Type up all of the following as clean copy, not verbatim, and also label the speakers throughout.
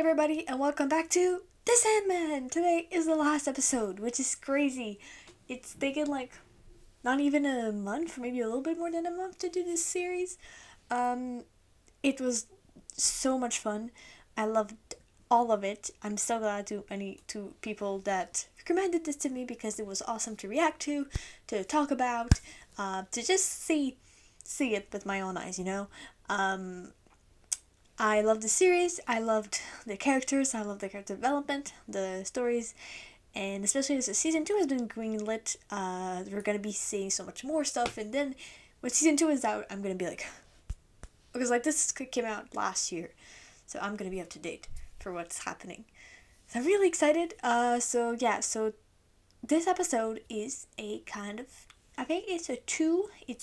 Speaker 1: everybody, and welcome back to the Sandman. Today is the last episode, which is crazy. It's taken like not even a month, maybe a little bit more than a month to do this series. Um, it was so much fun. I loved all of it. I'm so glad to any to people that recommended this to me because it was awesome to react to talk about, to just see it with my own eyes. I loved the series. I loved the characters. I loved the character development, the stories, and especially as season two has been greenlit. We're gonna be seeing so much more stuff, and then when season two is out, I'm gonna be like, because like this came out last year, so I'm gonna be up to date for what's happening. So I'm really excited. So this episode is a kind of, I think it's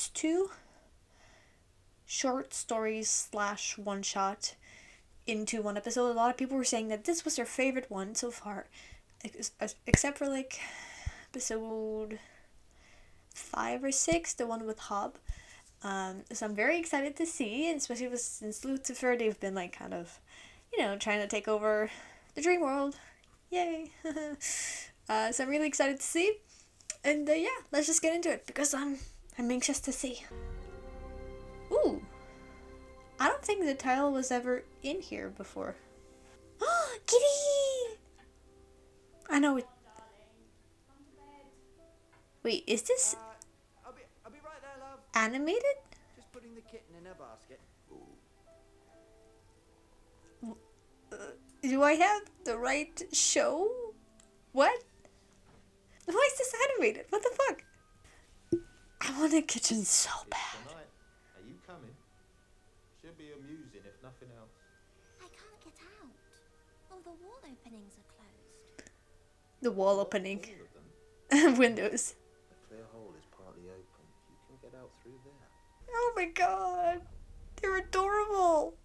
Speaker 1: two short stories slash one shot into one episode. A lot of people were saying that this was their favorite one so far, except for like episode 5 or 6, the one with Hob. So I'm very excited to see, and especially since Lucifer, they've been like kind of, trying to take over the dream world. Yay! So I'm really excited to see, and yeah, let's just get into it because I'm anxious to see. Ooh, I don't think the title was ever in here before. Kitty! I know it. Wait, is this
Speaker 2: I'll be right there, love.
Speaker 1: animated?
Speaker 2: Just putting the kitten in her basket.
Speaker 1: Do I have the right show? What? Why is this animated? What the fuck? I want a kitchen so bad.
Speaker 3: Tonight, are you coming? Should be amusing if nothing else.
Speaker 4: I can't get out. All the wall openings are closed.
Speaker 1: The wall opening.
Speaker 3: All of them.
Speaker 1: Windows.
Speaker 3: The clear hole is partly open. You can get out through there.
Speaker 1: Oh my god. They're adorable.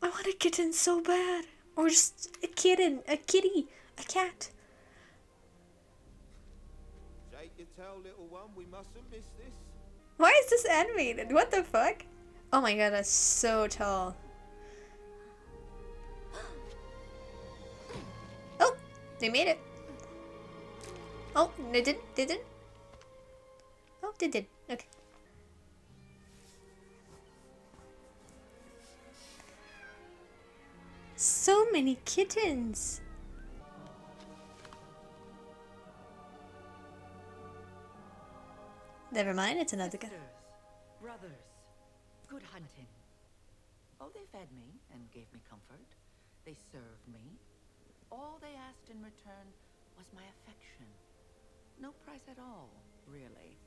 Speaker 1: I want a kitten so bad. Or just a kitten, a kitty, a cat.
Speaker 2: Shake your tail, little one. We mustn't miss this.
Speaker 1: Why is this animated? What the fuck? Oh my god, that's so tall. Oh, they made it. Oh, they didn't. They didn't. Oh, they did. Okay. So many kittens. Never mind, it's another guy.
Speaker 5: Sisters, brothers, good hunting. Oh, they fed me and gave me comfort. They served me. All they asked in return was my affection. No price at all, really.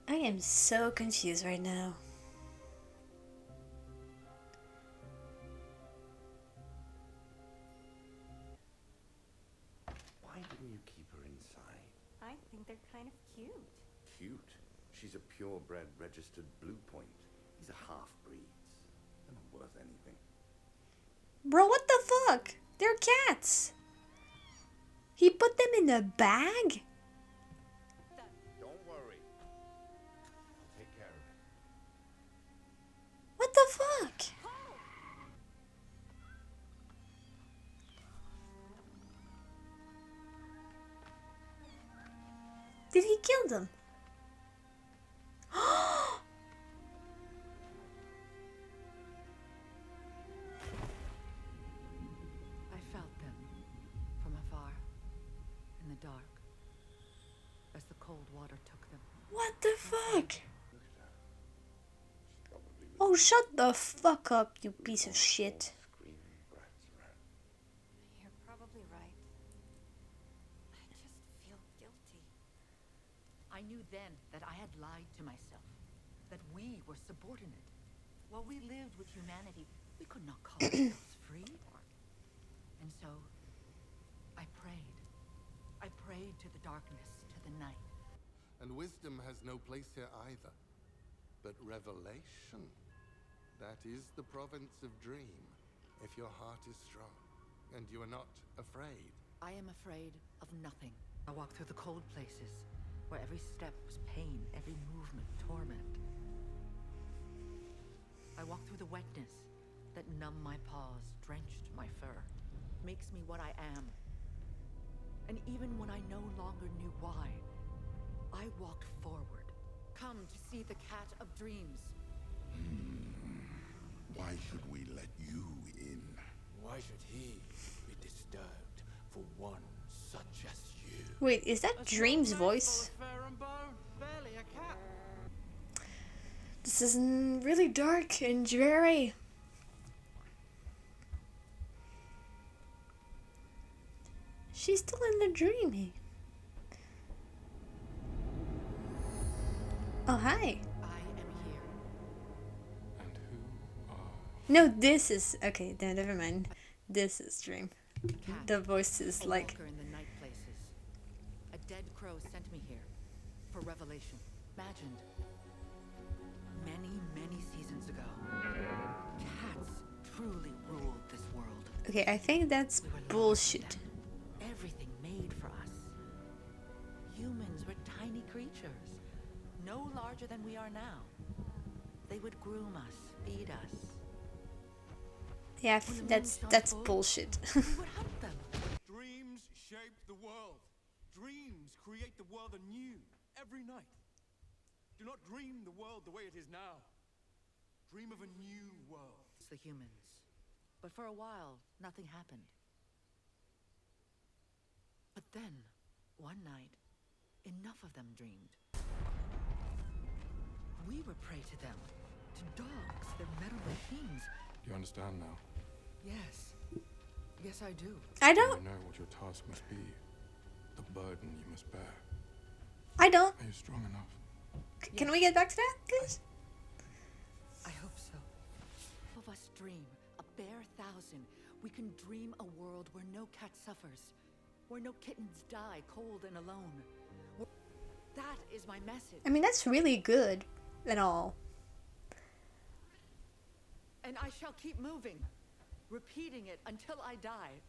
Speaker 1: I am so confused right now.
Speaker 6: Why didn't you keep her inside?
Speaker 7: I think they're kind of cute.
Speaker 6: Cute. She's a purebred registered Blue Point. These are half-breeds. They're not worth anything.
Speaker 1: Bro, what the fuck? They're cats. He put them in a bag?
Speaker 6: Don't worry. I'll take care of it.
Speaker 1: What the fuck? Did he kill them?
Speaker 5: I felt them from afar, in the dark, as the cold water took them.
Speaker 1: What the fuck?
Speaker 6: Look at her. She probably was
Speaker 1: Oh, shut the fuck up, you piece of shit.
Speaker 6: screaming brats around.
Speaker 7: You're probably right. I just feel guilty.
Speaker 5: I knew then that I had lied to myself, that we were subordinate. While we lived with humanity, we could not call ourselves free. And so, I prayed. I prayed to the darkness, to the night.
Speaker 6: And wisdom has no place here either. But revelation, that is the province of dream, if your heart is strong, and you are not afraid.
Speaker 5: I am afraid of nothing. I walked through the cold places, where every step was pain, every movement torment. I walked through the wetness that numbed my paws, drenched my fur, makes me what I am. And even when I no longer knew why, I walked forward, come to see the cat of dreams.
Speaker 6: Why should we let you in?
Speaker 2: Why should he be disturbed for one such as you?
Speaker 1: Wait, is that Dream's voice?
Speaker 2: Fur and bone, barely a cat.
Speaker 1: This is really dark and dreary. She's still in the dreaming. Oh, hi.
Speaker 5: I am here.
Speaker 6: And who are...
Speaker 1: No, this is... Okay, no, never mind. This is Dream.
Speaker 5: Cat,
Speaker 1: The voice is
Speaker 5: a
Speaker 1: like...
Speaker 5: walker in the night places. A dead crow sent me here for revelation. Imagined many, many seasons ago, cats truly ruled this world.
Speaker 1: Okay, I think that's
Speaker 5: We were lost to
Speaker 1: bullshit.
Speaker 5: them. Everything made for us. Humans were tiny creatures, no larger than we are now. They would groom us, feed us.
Speaker 1: Yeah,
Speaker 5: When the moon
Speaker 1: that's
Speaker 5: shone full,
Speaker 1: bullshit.
Speaker 5: we would hunt them.
Speaker 2: Dreams shape the world. Dreams create the world anew every night. Do not dream the world the way it is now. Dream of a new world.
Speaker 5: It's the humans. But for a while, nothing happened. But then, one night, enough of them dreamed. We were prey to them, to dogs, their metal machines.
Speaker 6: You understand now?
Speaker 5: Yes. Yes, I do.
Speaker 1: I
Speaker 6: You
Speaker 1: don't.
Speaker 6: know what your task must be. The burden you must bear.
Speaker 1: I don't.
Speaker 6: Are you strong enough?
Speaker 1: Can we get back to that, please?
Speaker 5: I hope so. Of us dream, a bare thousand, we can dream a world where no cat suffers, where no kittens die cold and alone. That is my message.
Speaker 1: I mean, that's really good and all.
Speaker 5: And I shall keep moving, repeating it until I die.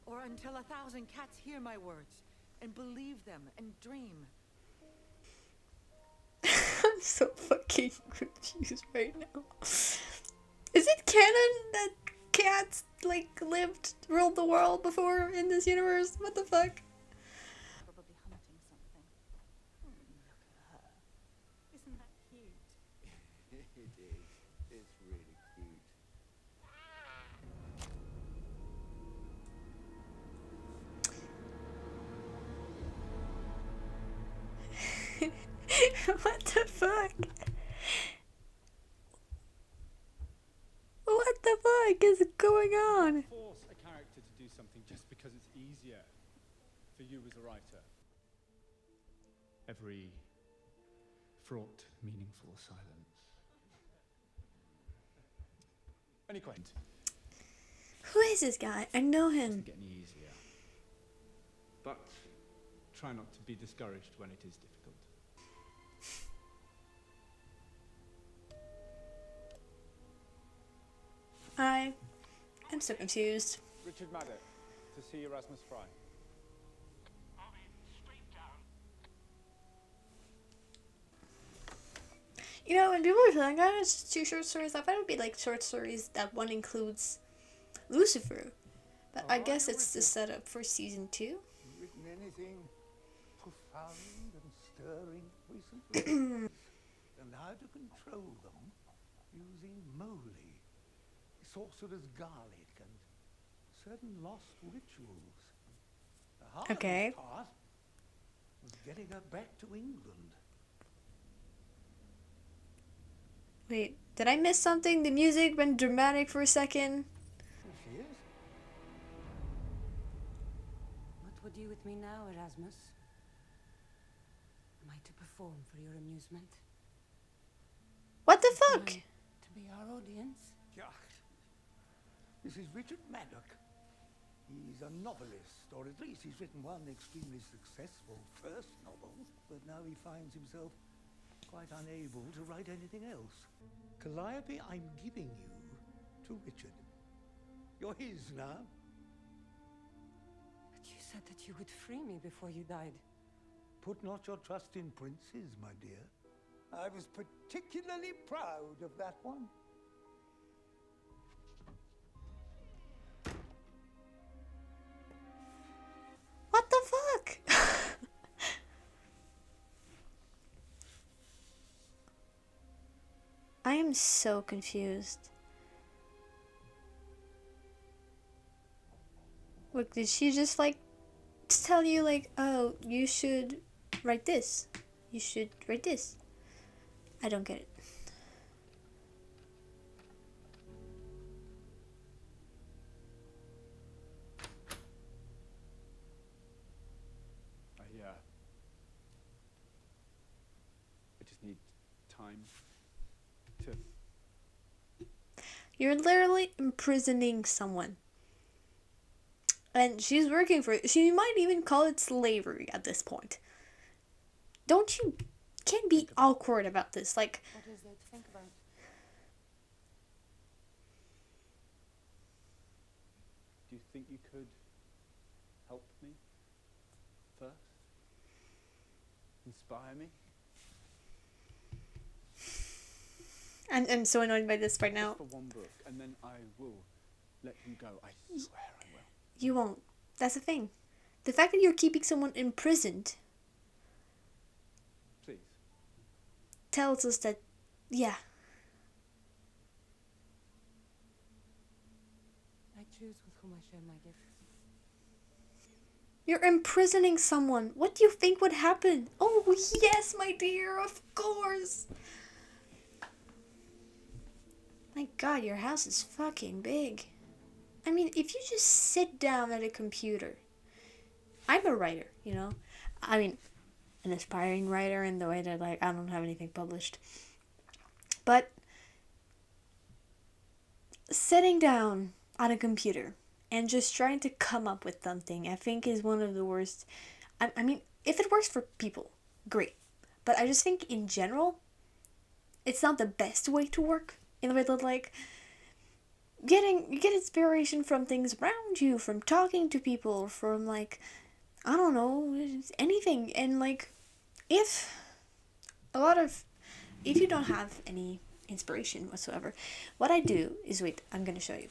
Speaker 5: Or until 1,000 cats hear my words and believe them and dream.
Speaker 1: I'm so fucking confused right now. Is it canon that cats, like, ruled the world before in this universe? What the fuck?
Speaker 7: Probably hunting something. Look at her. Isn't that cute?
Speaker 2: It is. It's really cute.
Speaker 1: What the fuck? What the fuck is going on?
Speaker 8: Force a character to do something just because it's easier for you as a writer. Every fraught, meaningful silence. Any question?
Speaker 1: Who is this guy? I know him.
Speaker 8: Doesn't get any easier. But try not to be discouraged when it is difficult.
Speaker 1: I'm so confused.
Speaker 8: Richard Maddock, to see Erasmus Fry.
Speaker 1: You know, when people were saying, oh, it's just 2 short stories, I thought it would be like short stories that one includes Lucifer. But I guess it's the setup for season 2.
Speaker 9: Written anything profound and stirring recently? And how to control them using moly, sorcerer's garlic, and certain lost rituals. The hardest
Speaker 1: Okay.
Speaker 9: part was getting her back to England.
Speaker 1: Wait, did I miss something? The music went dramatic for a second.
Speaker 9: Here she is.
Speaker 10: What would you with me now, Erasmus? Am I to perform for your amusement?
Speaker 1: What the fuck?
Speaker 10: To be our audience?
Speaker 9: This is Richard Maddock. He's a novelist, or at least he's written one extremely successful first novel, but now he finds himself quite unable to write anything else. Calliope, I'm giving you to Richard. You're his now.
Speaker 10: But you said that you would free me before you died.
Speaker 9: Put not your trust in princes, my dear. I was particularly proud of that one.
Speaker 1: What the fuck? I am so confused. Look, did she just like tell you like, oh, you should write this? You should write this. I don't get it.
Speaker 8: I just need time to.
Speaker 1: You're literally imprisoning someone. And she's working for it. She might even call it slavery at this point. Don't you can't be awkward about this. Like,
Speaker 10: What is there to think about?
Speaker 8: Do you think you could help me first? Inspire me?
Speaker 1: I'm so annoyed by this right now.
Speaker 8: Just for one book, and then I will let you go. I swear I will.
Speaker 1: You won't. That's the thing. The fact that you're keeping someone imprisoned
Speaker 8: Please.
Speaker 1: tells us that, yeah.
Speaker 10: I choose with whom I share my gifts.
Speaker 1: You're imprisoning someone. What do you think would happen? Oh, yes, my dear, of course. My god, your house is fucking big. I mean, if you just sit down at a computer. I'm a writer, you know? I mean, an aspiring writer in the way that, like, I don't have anything published. But sitting down on a computer and just trying to come up with something, I think is one of the worst. I mean, if it works for people, great. But I just think in general, it's not the best way to work. In the way that, like, you get inspiration from things around you, from talking to people, from, like, I don't know, anything. And, like, if you don't have any inspiration whatsoever, what I do is, wait, I'm gonna show you.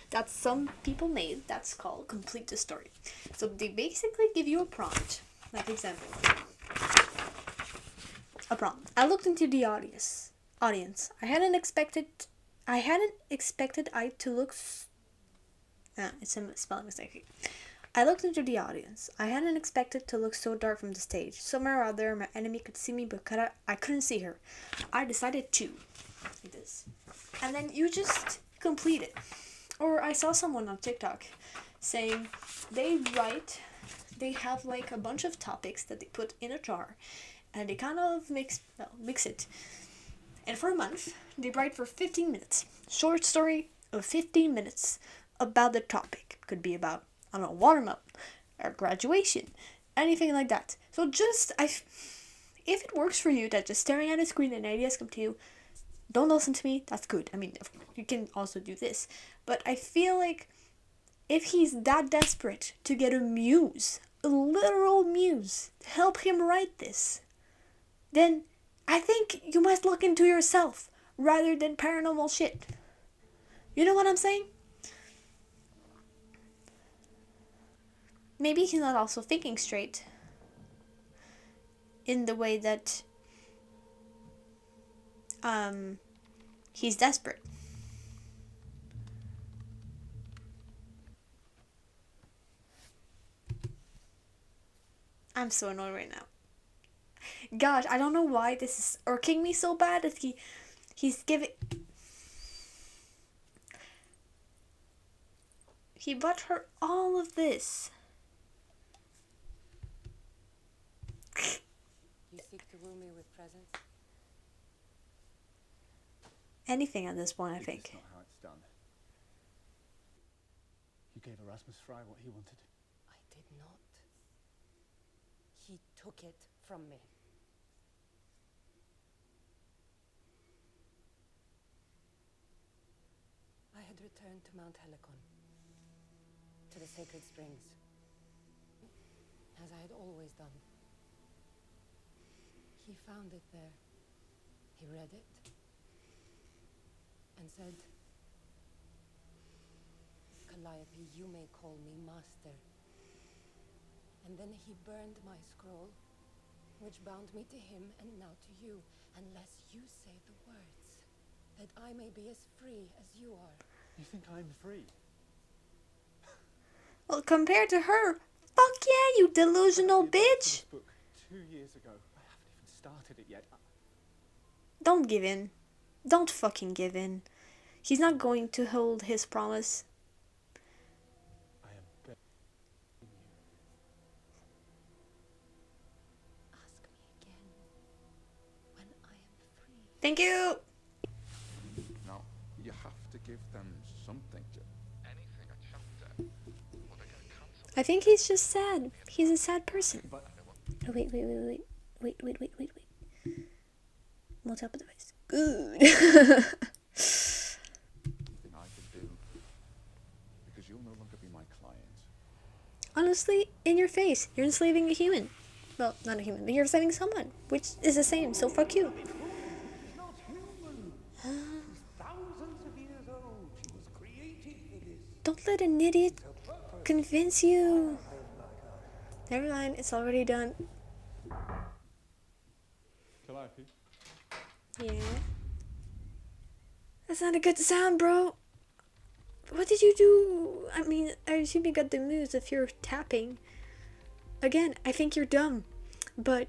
Speaker 1: That some people made, that's called complete the story. So they basically give you a prompt. Like, example, a prompt. I looked into the audience. I hadn't expected I to look. It's a spelling mistake. I looked into the audience. I hadn't expected to look so dark from the stage. Somewhere out there, my enemy could see me, but I couldn't see her. I decided to. Like this. And then you just complete it. Or I saw someone on TikTok saying they have like a bunch of topics that they put in a jar, and they kind of mix it. And for a month, they write for 15 minutes. Short story of 15 minutes about the topic. Could be about, I don't know, watermelon or graduation, anything like that. So if it works for you that just staring at a screen and ideas come to you, don't listen to me, that's good. I mean, you can also do this. But I feel like if he's that desperate to get a muse, a literal muse, to help him write this, then I think you must look into yourself rather than paranormal shit. You know what I'm saying? Maybe he's not also thinking straight in the way that he's desperate. I'm so annoyed right now. Gosh, I don't know why this is irking me so bad that he's giving. He bought her all of this.
Speaker 10: You seek to woo me with presents?
Speaker 1: Anything at this point, I think.
Speaker 8: That's not how it's done. You gave Erasmus Fry what he wanted.
Speaker 10: I did not. He took it from me. I had returned to Mount Helicon, to the sacred springs. as I had always done. He found it there. He read it and said, Calliope, you may call me master. And then he burned my scroll, which bound me to him and now to you, unless you say the words, that I may be as free as you are.
Speaker 8: You think I'm free?
Speaker 1: Well, compared to her, fuck yeah, you delusional bitch!
Speaker 8: This book 2 years ago. I haven't even started it yet.
Speaker 1: Don't give in. Don't fucking give in. He's not going to hold his promise.
Speaker 8: I am begging you.
Speaker 10: Ask me again when I am free.
Speaker 1: Thank you!
Speaker 6: Now, you have to give them something. Anything, a chapter. Or they're going to cancel.
Speaker 1: I think he's just sad. He's a sad person. Oh, wait. Wait. Multiple device. Good.
Speaker 6: Thing I could do. Because you'll no longer be my client.
Speaker 1: Honestly, in your face, you're enslaving a human. Well, not a human, but you're enslaving someone, which is the same, so fuck you.
Speaker 9: She's not human. She's thousands of years old. She was created for this.
Speaker 1: Don't let an idiot convince you. Never mind, it's already done.
Speaker 8: Calliope?
Speaker 1: Yeah. That's not a good sound, bro. What did you do? I mean, I assume you got the moves if you're tapping. Again, I think you're dumb. But,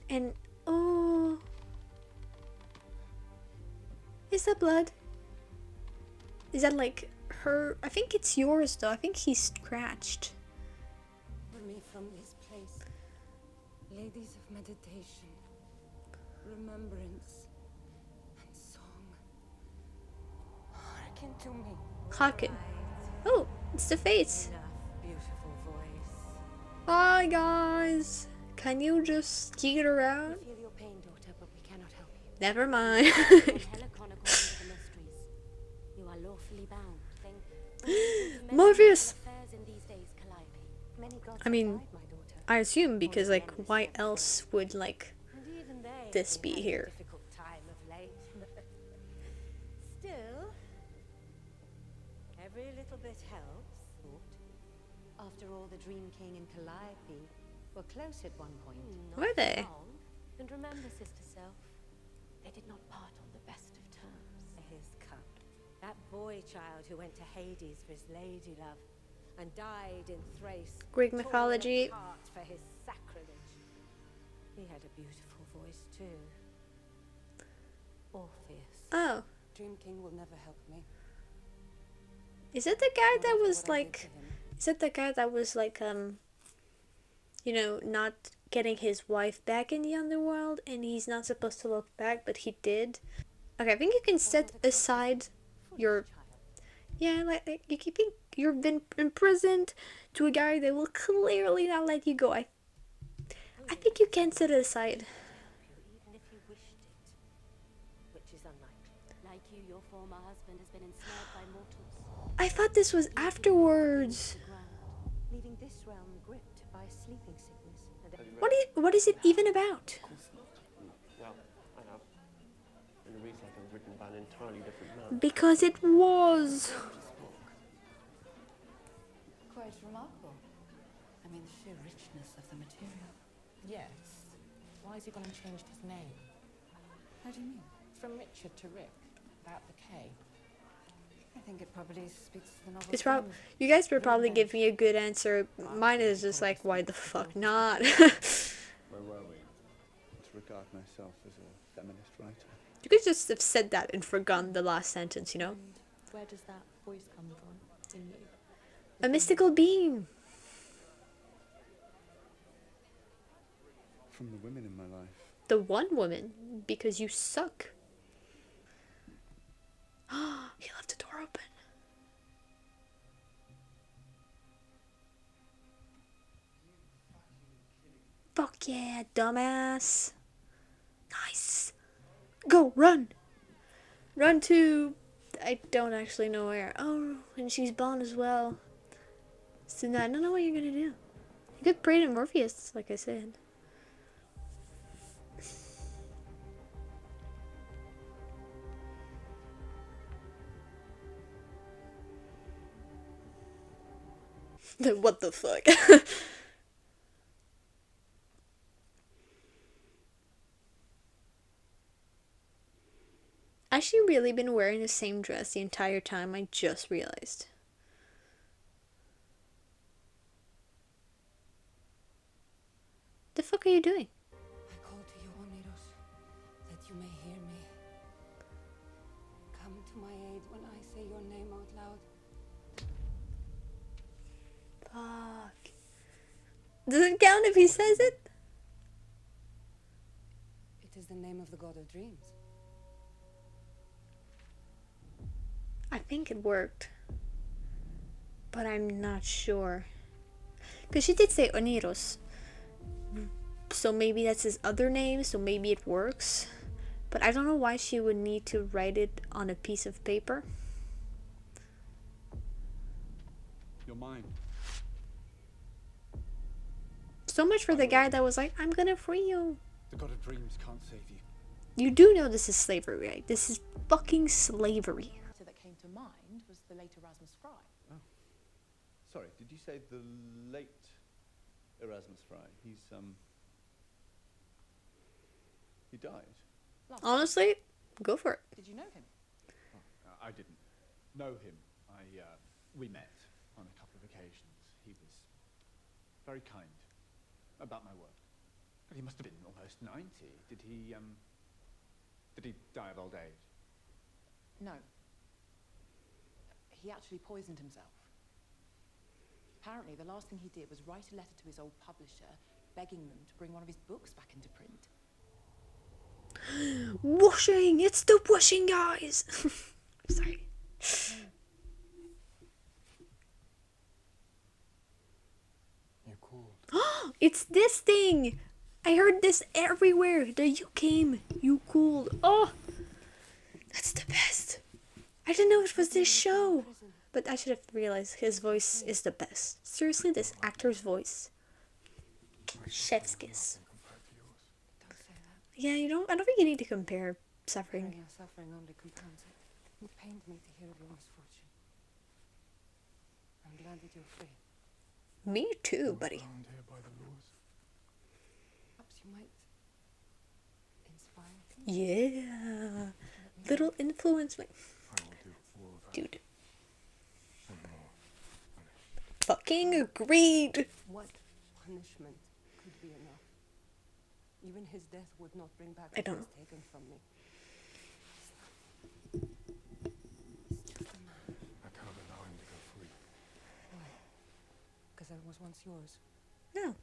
Speaker 1: and, oh. Is that blood? Is that like her? I think it's yours though. I think he's scratched.
Speaker 10: For me from this place, ladies of meditation, remembrance, and song. Hearken to me.
Speaker 1: Haken. Oh, it's the face.
Speaker 10: Enough, beautiful voice.
Speaker 1: Hi guys. Can you just skeet around?
Speaker 10: We feel your pain, daughter, but we cannot help you.
Speaker 1: Never mind.
Speaker 4: Helicon according to the mysteries. You are lawfully bound.
Speaker 1: Morpheus!
Speaker 4: Affairs in these days, Calliope.
Speaker 10: Many gods
Speaker 1: I mean,
Speaker 10: have died, my daughter.
Speaker 1: I assume because like why else would like
Speaker 10: And even they
Speaker 1: this
Speaker 10: have
Speaker 1: be
Speaker 10: had a
Speaker 1: here?
Speaker 10: difficult time of late. Still, every little bit helps. After all, the Dream King and Calliope were close at one point.
Speaker 1: Were they?
Speaker 4: And remember, Sister Self, they did not part on the best of terms.
Speaker 10: His cup. That boy child who went to Hades for his lady love and died in Thrace.
Speaker 1: Greek
Speaker 10: torn
Speaker 1: mythology.
Speaker 10: apart for his sacrilege. He had a beautiful voice too. Orpheus.
Speaker 1: Oh.
Speaker 10: Dream King will never help me.
Speaker 1: Is it the guy that was
Speaker 10: What I did
Speaker 1: like
Speaker 10: to him.
Speaker 1: is it the guy that was like you know, not getting his wife back in the underworld and he's not supposed to look back but he did? Okay, I think you can set aside your yeah, like you keeping you've been imprisoned to a guy that will clearly not let you go. I think you can set it aside.
Speaker 4: Even if you wished it, which is unlikely. Like you, your former husband has been ensnared by mortals.
Speaker 1: I thought this was afterwards.
Speaker 4: The ground,
Speaker 10: Leaving this realm gripped by sleeping sickness. And
Speaker 1: What is it even about?
Speaker 11: Well, I have. And the recycle was written by an entirely different man.
Speaker 1: Because it was.
Speaker 7: Quite remarkable. I mean, the sheer richness of the material. Yes. Why has he gone and changed his name? How do you mean? From Richard to Rick, without the K. I think it probably speaks to the novel's
Speaker 1: It's probably
Speaker 7: themes.
Speaker 1: you guys would probably give me a good answer. Mine is just like, why the fuck not?
Speaker 8: Where were we? To regard myself as a feminist writer.
Speaker 1: You could just have said that and forgotten the last sentence, you know?
Speaker 4: where does that voice come from in you?
Speaker 1: A mystical being.
Speaker 8: From the women in my life.
Speaker 1: The one woman, because you suck. He left the door open. Fuck yeah, dumbass. Nice. Go, run. Run to... I don't actually know where. Oh, and she's blonde as well. So now I don't know what you're gonna do. You could pray to Morpheus, like I said. What the fuck? Has she really been wearing the same dress the entire time? I just realized. The fuck are you doing?
Speaker 10: I call to you, Oniros, that you may hear me. Come to my aid when I say your name out loud.
Speaker 1: Fuck. Does it count if he says it?
Speaker 10: It is the name of the god of dreams.
Speaker 1: I think it worked. But I'm not sure. Because she did say Oniros. So maybe that's his other name, so maybe it works. But I don't know why she would need to write it on a piece of paper.
Speaker 8: You're mine.
Speaker 1: So much for the guy that was like, I'm gonna free you.
Speaker 8: The god of dreams can't save you.
Speaker 1: You do know this is slavery, right? This is fucking slavery.
Speaker 7: That came to mind was the late Erasmus Fry.
Speaker 12: Oh. Sorry, did you say the late Erasmus Fry? He died.
Speaker 1: Honestly, go for it.
Speaker 7: Did you know him?
Speaker 8: Oh, I didn't know him. We met on a couple of occasions. He was very kind about my work. But he must have been almost 90. Did he die of old age?
Speaker 7: No. He actually poisoned himself. Apparently, the last thing he did was write a letter to his old publisher, begging them to bring one of his books back into print.
Speaker 1: Whooshing! It's the whooshing guys! Sorry.
Speaker 9: You called.
Speaker 1: It's this thing! I heard this everywhere. The you came, you cooled. Oh! That's the best. I didn't know it was this show. But I should have realized his voice is the best. Seriously, this actor's voice. Chef's kiss.
Speaker 10: Don't say that.
Speaker 1: Yeah, I don't think you need to compare suffering.
Speaker 10: Your suffering only compounds it. It pained me to hear of your misfortune. I'm glad that you're free.
Speaker 1: Me too, buddy.
Speaker 9: Bound here by the laws.
Speaker 10: Perhaps you might inspire me.
Speaker 1: Yeah. Little influence.
Speaker 9: I will do all that.
Speaker 1: Dude.
Speaker 9: And more.
Speaker 1: Fucking agreed.
Speaker 10: What punishment could be enough? Even his death would not bring back
Speaker 1: I
Speaker 10: what
Speaker 1: don't
Speaker 10: was taken from me. He's just a man.
Speaker 9: I cannot allow him to go free.
Speaker 10: Why? Because I was once yours.
Speaker 1: No.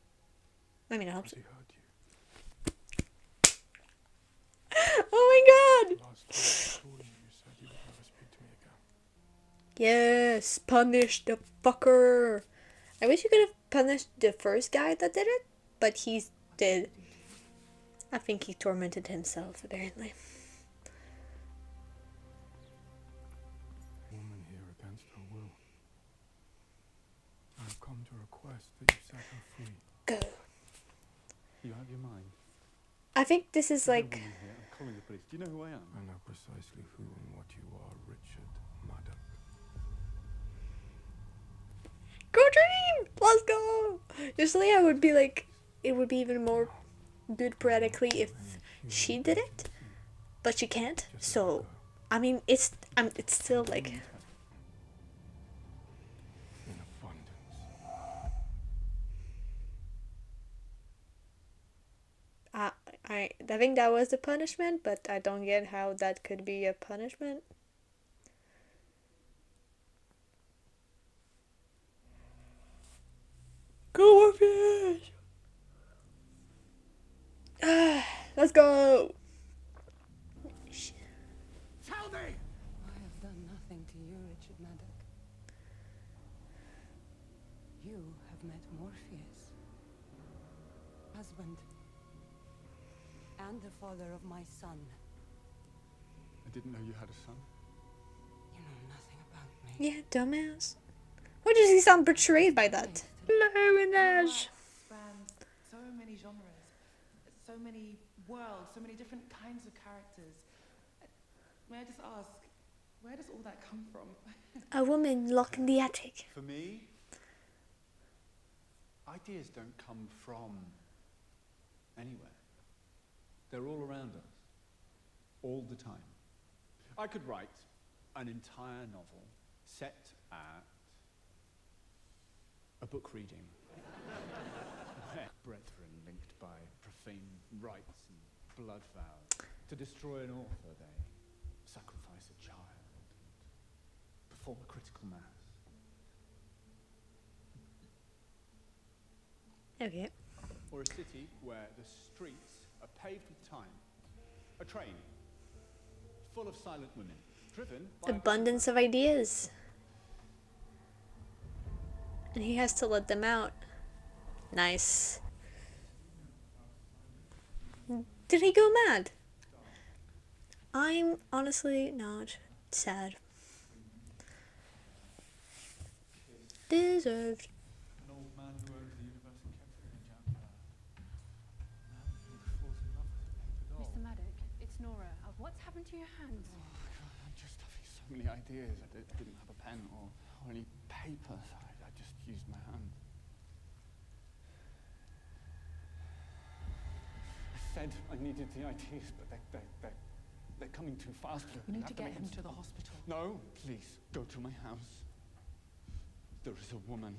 Speaker 1: I mean, it helps.
Speaker 9: Has he hurt you?
Speaker 1: Oh my god!
Speaker 9: Last time I saw you, you said you would never speak to me again.
Speaker 1: Yes, punish the fucker. I wish you could have punished the first guy that did it, but he's dead. I think he tormented himself, apparently.
Speaker 9: Woman here against her will. I have come to request that you set her free.
Speaker 1: Go.
Speaker 8: You out of your mind?
Speaker 1: I think this is like...
Speaker 8: Here. I'm calling the police. Do you know who I am?
Speaker 9: I know precisely who and what you are, Richard Maddock.
Speaker 1: Go dream! Let's go! Usually I would be like... It would be even more good poetically if she did it. But she can't. So, I mean, it's still like...
Speaker 9: In abundance.
Speaker 1: I think that was the punishment, but I don't get how that could be a punishment. Go Morpheus! Let's go!
Speaker 9: Tell me!
Speaker 10: I have done nothing to you, Richard Maddock. You have met Morpheus, husband, and the father of my son.
Speaker 8: I didn't know you had a son.
Speaker 10: You know nothing about me.
Speaker 1: Yeah, dumbass. Why does he sound betrayed by that? Larry Nash.
Speaker 7: so many worlds, so many different kinds of characters. May I just ask, where does all that come from?
Speaker 1: A woman locked in the attic.
Speaker 8: For me, ideas don't come from anywhere. They're all around us, all the time. I could write an entire novel set at a book reading, where brethren linked by profane rites and blood vows. To destroy an author, they sacrifice a child and perform a critical mass.
Speaker 1: Okay.
Speaker 8: Or a city where the streets are paved with time. A train full of silent women, driven by
Speaker 1: Abundance of ideas. And he has to let them out. Nice. Did he go mad? I'm honestly not sad. Deserved.
Speaker 8: An old man who owns the universe and kept it in a junkyard. Man who falls in love with a paper doll.
Speaker 13: Mr. Maddock, it's Nora. What's happened to your hands?
Speaker 8: Oh, God, I'm just having so many ideas. I didn't have a pen or any paper. So I just used my hand. I said I needed the ideas, but they're coming too fast.
Speaker 7: We need to get him to the hospital.
Speaker 8: No, please, go to my house. There is a woman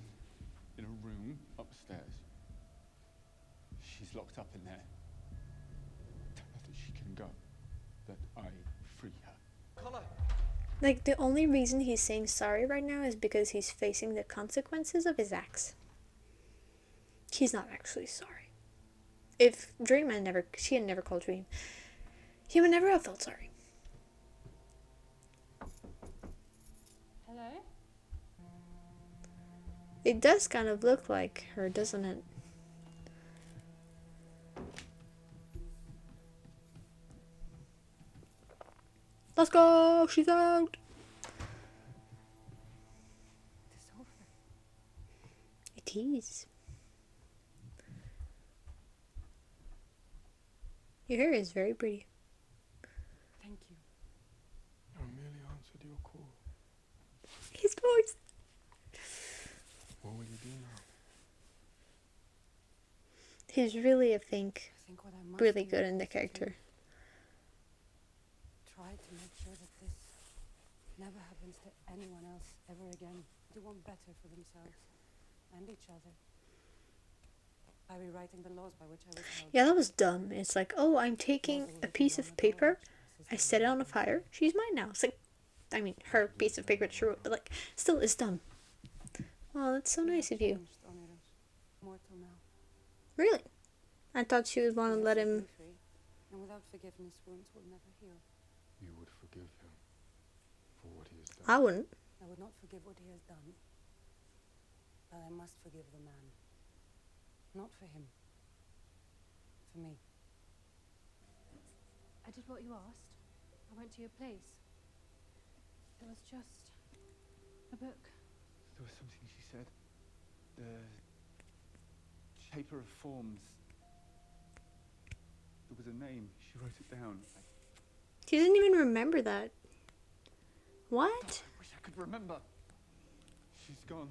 Speaker 8: in a room upstairs. She's locked up in there. Tell her that she can go. That I free her. Collar!
Speaker 1: Like, the only reason he's saying sorry right now is because he's facing the consequences of his acts. He's not actually sorry. If she had never called Dream, he would never have felt sorry.
Speaker 13: Hello?
Speaker 1: It does kind of look like her, doesn't it? Let's go! She's out!
Speaker 10: It's over.
Speaker 1: It is. Your hair is very pretty.
Speaker 10: Thank you.
Speaker 2: I merely answered your call.
Speaker 1: His voice!
Speaker 2: What will you do now?
Speaker 1: He's really, I think
Speaker 10: what I must
Speaker 1: really
Speaker 10: do
Speaker 1: good in the
Speaker 10: is to
Speaker 1: character.
Speaker 10: try to make sure that this never happens to anyone else ever again. To want better for themselves and each other. By rewriting the laws by which I was held.
Speaker 1: Yeah, that was dumb. It's like, oh, I'm taking a piece of paper, I set it on a fire, she's mine now. It's like, I mean, her piece of paper, true, but like, still, it's dumb. Oh, that's so nice of you.
Speaker 10: Mortal now.
Speaker 1: Really? I thought she would want to let him...
Speaker 10: Free, and without forgiveness, wounds will never heal.
Speaker 2: You would forgive him for what he has done.
Speaker 1: I wouldn't.
Speaker 10: I would not forgive what he has done, but I must forgive the man. Not for him. For me.
Speaker 13: I did what you asked. I went to your place. It was just a book.
Speaker 8: There was something she said. The shaper of forms. There was a name. She wrote it down.
Speaker 1: He didn't even remember that. What?
Speaker 8: God, I wish I could remember. She's gone.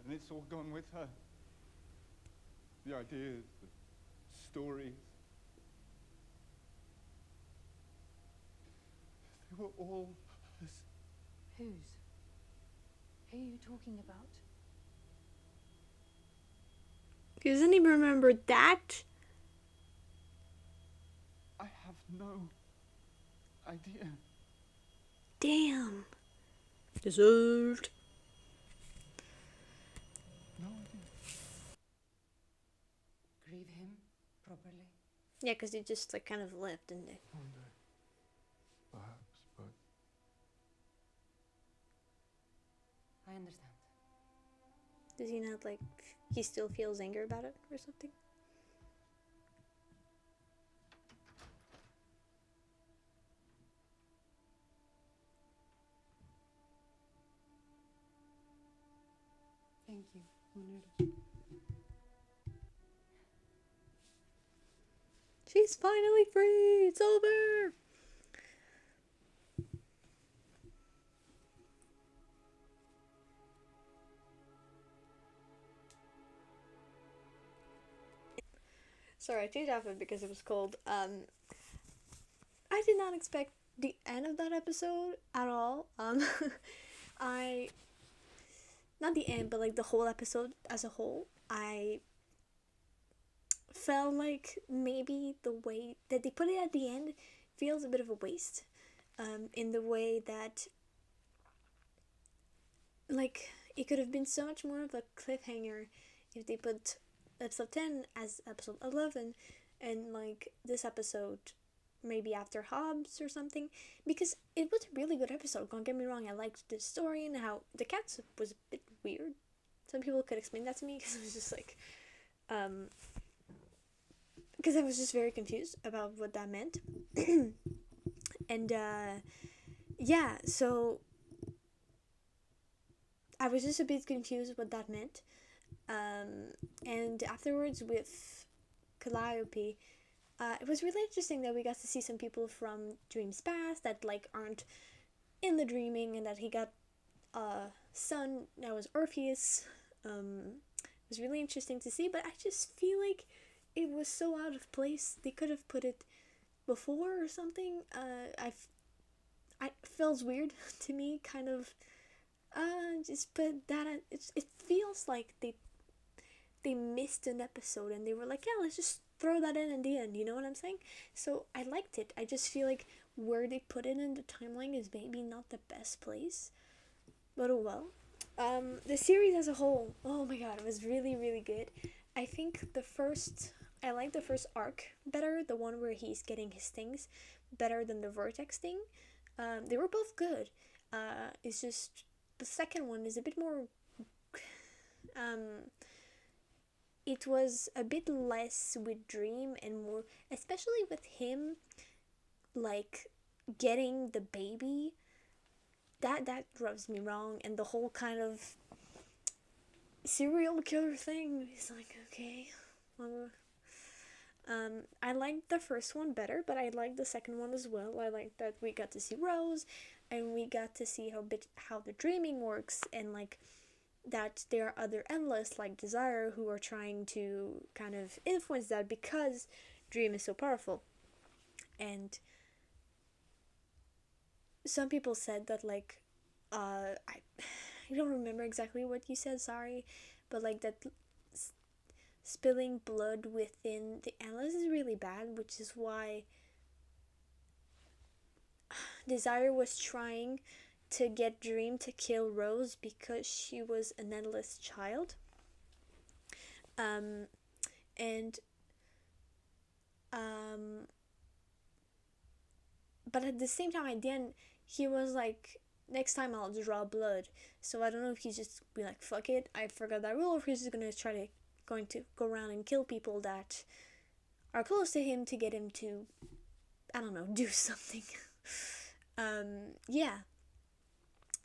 Speaker 8: And it's all gone with her. The ideas, the stories. They were all hers.
Speaker 13: Whose? Who are you talking about?
Speaker 1: He doesn't even remember that?
Speaker 8: I have no idea.
Speaker 1: Damn. Deserved.
Speaker 8: No idea.
Speaker 10: Grieve him properly.
Speaker 1: Yeah, because he just like kind of left, didn't he?
Speaker 2: One day. Perhaps, but
Speaker 10: I understand.
Speaker 1: Does he not like, he still feels anger about it or something?
Speaker 13: Thank you. Honored.
Speaker 1: She's finally free. It's over. Sorry, I changed outfit because it was cold. I did not expect the end of that episode at all. I not the end, but like the whole episode as a whole. I felt like maybe the way that they put it at the end feels a bit of a waste. In the way that like it could have been so much more of a cliffhanger if they put episode 10 as episode 11 and like this episode maybe after Hobbs or something, because it was a really good episode. Don't get me wrong, I liked the story and how the cats was a bit weird. Some people could explain that to me because it was just like because I was just very confused about what that meant. And yeah, so I was just a bit confused what that meant. And afterwards with Calliope, it was really interesting that we got to see some people from Dreams Past that like aren't in the dreaming, and that he got a son that was Orpheus. It was really interesting to see, but I just feel like it was so out of place. They could have put it before or something. I feels weird to me, kind of. Just put that. It feels like they missed an episode and they were like, yeah, let's just throw that in the end. You know what I'm saying? So I liked it. I just feel like where they put it in the timeline is maybe not the best place. But oh well. The series as a whole, oh my god, it was really, really good. I think I like the first arc better, the one where he's getting his things, better than the Vortex thing. They were both good. It's just the second one is a bit more. Um, it was a bit less with Dream and more, especially with him, like getting the baby. That rubs me wrong, and the whole kind of serial killer thing is like okay. I liked the first one better, but I liked the second one as well. I liked that we got to see Rose, and we got to see how the dreaming works, and like that there are other endless like Desire who are trying to kind of influence that because Dream is so powerful. And some people said that like I don't remember exactly what you said, sorry, but like that spilling blood within the endless is really bad, which is why Desire was trying to get Dream to kill Rose because she was an endless child. Um, and but at the same time, at the end, he was like, next time I'll draw blood. So I don't know if he's just be like, fuck it, I forgot that rule, or if he's just going to go around and kill people that are close to him to get him to, I don't know, do something. Yeah.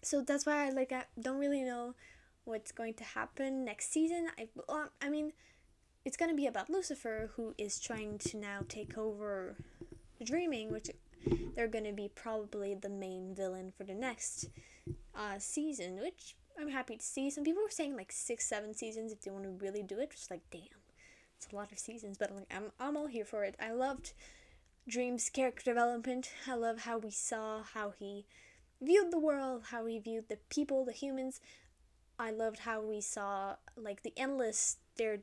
Speaker 1: So that's why I don't really know what's going to happen next season. I mean, it's gonna be about Lucifer, who is trying to now take over Dreaming, which they're gonna be probably the main villain for the next season, which I'm happy to see. Some people were saying like 6, 7 seasons if they want to really do it. Just like damn, it's a lot of seasons, but I'm all here for it. I loved Dream's character development. I love how we saw how he viewed the world, how he viewed the people, the humans. I loved how we saw like the endless, they're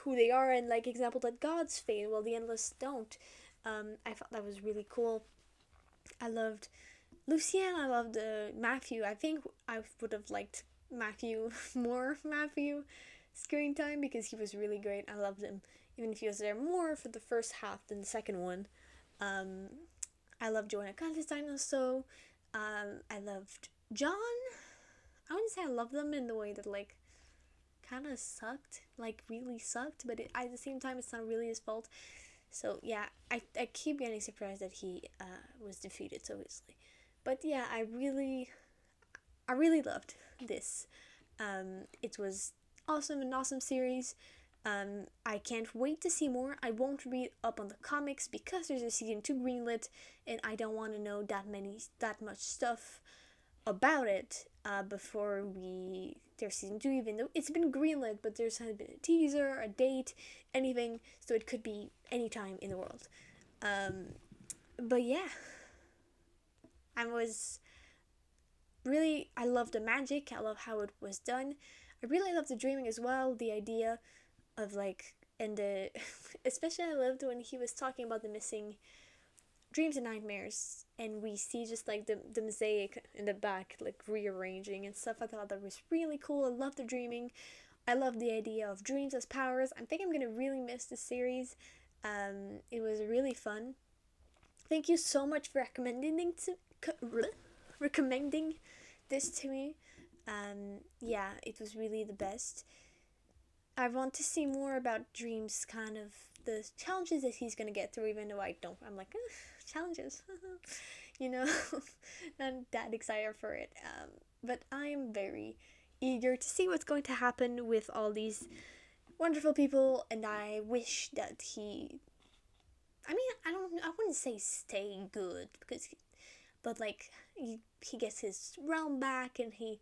Speaker 1: who they are, and like example that gods fade while the endless don't. I thought that was really cool. I loved Lucien. I loved Matthew. I think I would have liked Matthew more. Matthew screen time because he was really great. I loved him, even if he was there more for the first half than the second one. I loved Joanna Constantine also. I loved John. I wouldn't say I love them in the way that like kind of sucked, like really sucked, but at the same time it's not really his fault. So yeah, I keep getting surprised that he was defeated so easily. But yeah, I really loved this It was awesome, an awesome series. I can't wait to see more. I won't read up on the comics because there's a season 2 greenlit, and I don't want to know that much stuff about it before there's season 2, even though it's been greenlit, but there's hasn't been a teaser, a date, anything, so it could be any time in the world. But yeah, I love the magic, I love how it was done. I really love the dreaming as well, the idea of like, and the especially I loved when he was talking about the missing dreams and nightmares, and we see just like the mosaic in the back like rearranging and stuff. I thought that was really cool. I love the dreaming. I love the idea of dreams as powers. I think I'm gonna really miss this series. It was really fun. Thank you so much for recommending this to me. Yeah, it was really the best. I want to see more about Dream's kind of the challenges that he's gonna get through, even though I'm like, challenges, you know, not that excited for it. But I'm very eager to see what's going to happen with all these wonderful people, and I wish that I wouldn't say stay good but like he gets his realm back, and he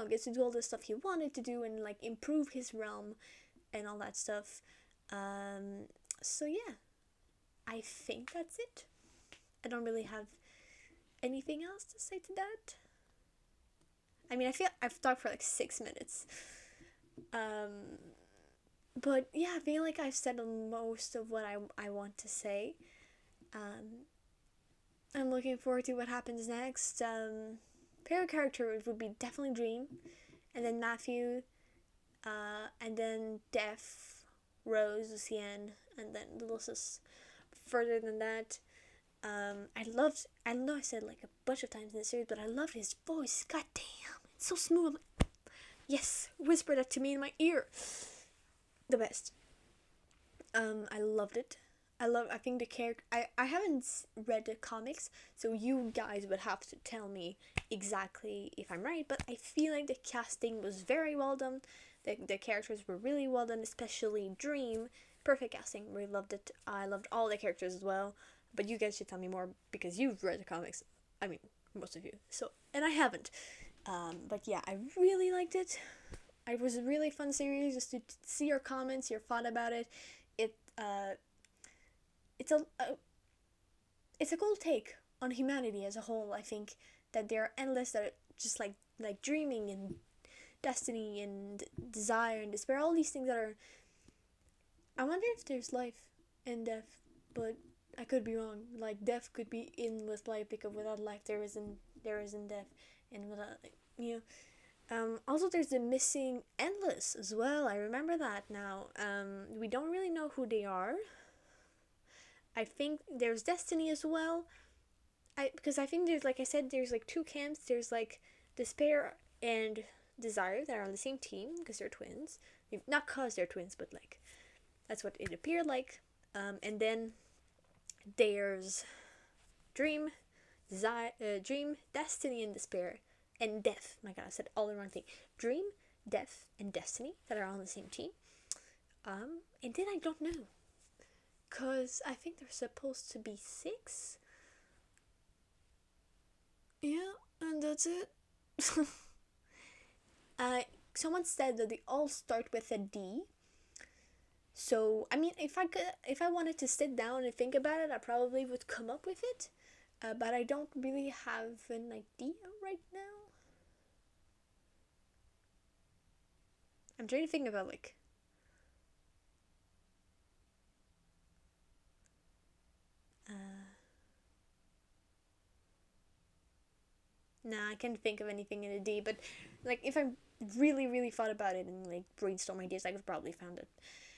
Speaker 1: gets to do all the stuff he wanted to do, and like improve his realm and all that stuff. So yeah, I think that's it. I don't really have anything else to say to that. I mean, I feel I've talked for like 6 minutes. But yeah, I feel like I've said most of what I want to say. I'm looking forward to what happens next. Favorite character would be definitely Dream, and then Matthew, and then Def, Rose, Lucienne, and then the list is further than that. I know I said like a bunch of times in the series, but I loved his voice. God damn, it's so smooth. Yes, whisper that to me in my ear. The best. I loved it. I think the character. I haven't read the comics, so you guys would have to tell me exactly if I'm right. But I feel like the casting was very well done. The characters were really well done, especially Dream. Perfect casting. Really loved it. I loved all the characters as well. But you guys should tell me more because you've read the comics. I mean, most of you. So, and I haven't. But yeah, I really liked it. It was a really fun series just to see your comments, your thought about it. It's a cool take on humanity as a whole. I think that there are endless that are just like dreaming and destiny and desire and despair. All these things that are. I wonder if there's life and death, but I could be wrong. Like death could be in with life, because without life there isn't death, and without also there's the missing endless as well. I remember that now. We don't really know who they are. I think there's destiny as well. Because I think there's, like I said, there's like two camps. There's like despair and desire that are on the same team because they're twins. Not cause they're twins, but like that's what it appeared like. And then there's dream, destiny, and despair, and death. My God, I said all the wrong thing. Dream, death, and destiny that are on the same team. And then I don't know, cause I think there's supposed to be 6. Yeah, and that's it. Someone said that they all start with a D. So I mean, if I wanted to sit down and think about it, I probably would come up with it. But I don't really have an idea right now. I'm trying to think about like. Nah, I can't think of anything in a D. But like, if I really, really thought about it and like brainstorm ideas, I could probably found it.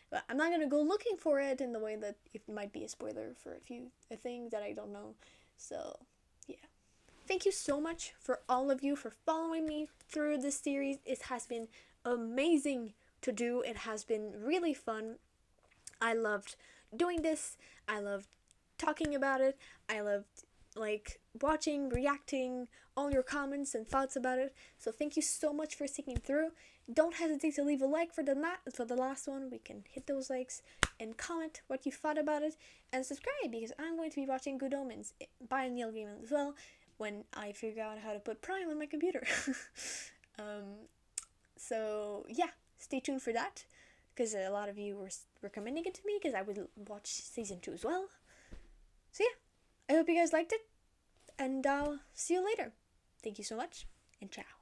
Speaker 1: But I'm not gonna go looking for it in the way that it might be a spoiler for a thing that I don't know. So, yeah. Thank you so much for all of you for following me through this series. It has been amazing to do. It has been really fun. I loved doing this. I loved talking about it. I loved like watching, reacting, all your comments and thoughts about it. So thank you so much for sticking through. Don't hesitate to leave a like for the last one. We can hit those likes and comment what you thought about it, and subscribe because I'm going to be watching Good Omens by Neil Gaiman as well when I figure out how to put Prime on my computer. So yeah, stay tuned for that because a lot of you were recommending it to me because I would watch season 2 as well. So yeah, I hope you guys liked it, and I'll see you later. Thank you so much, and ciao.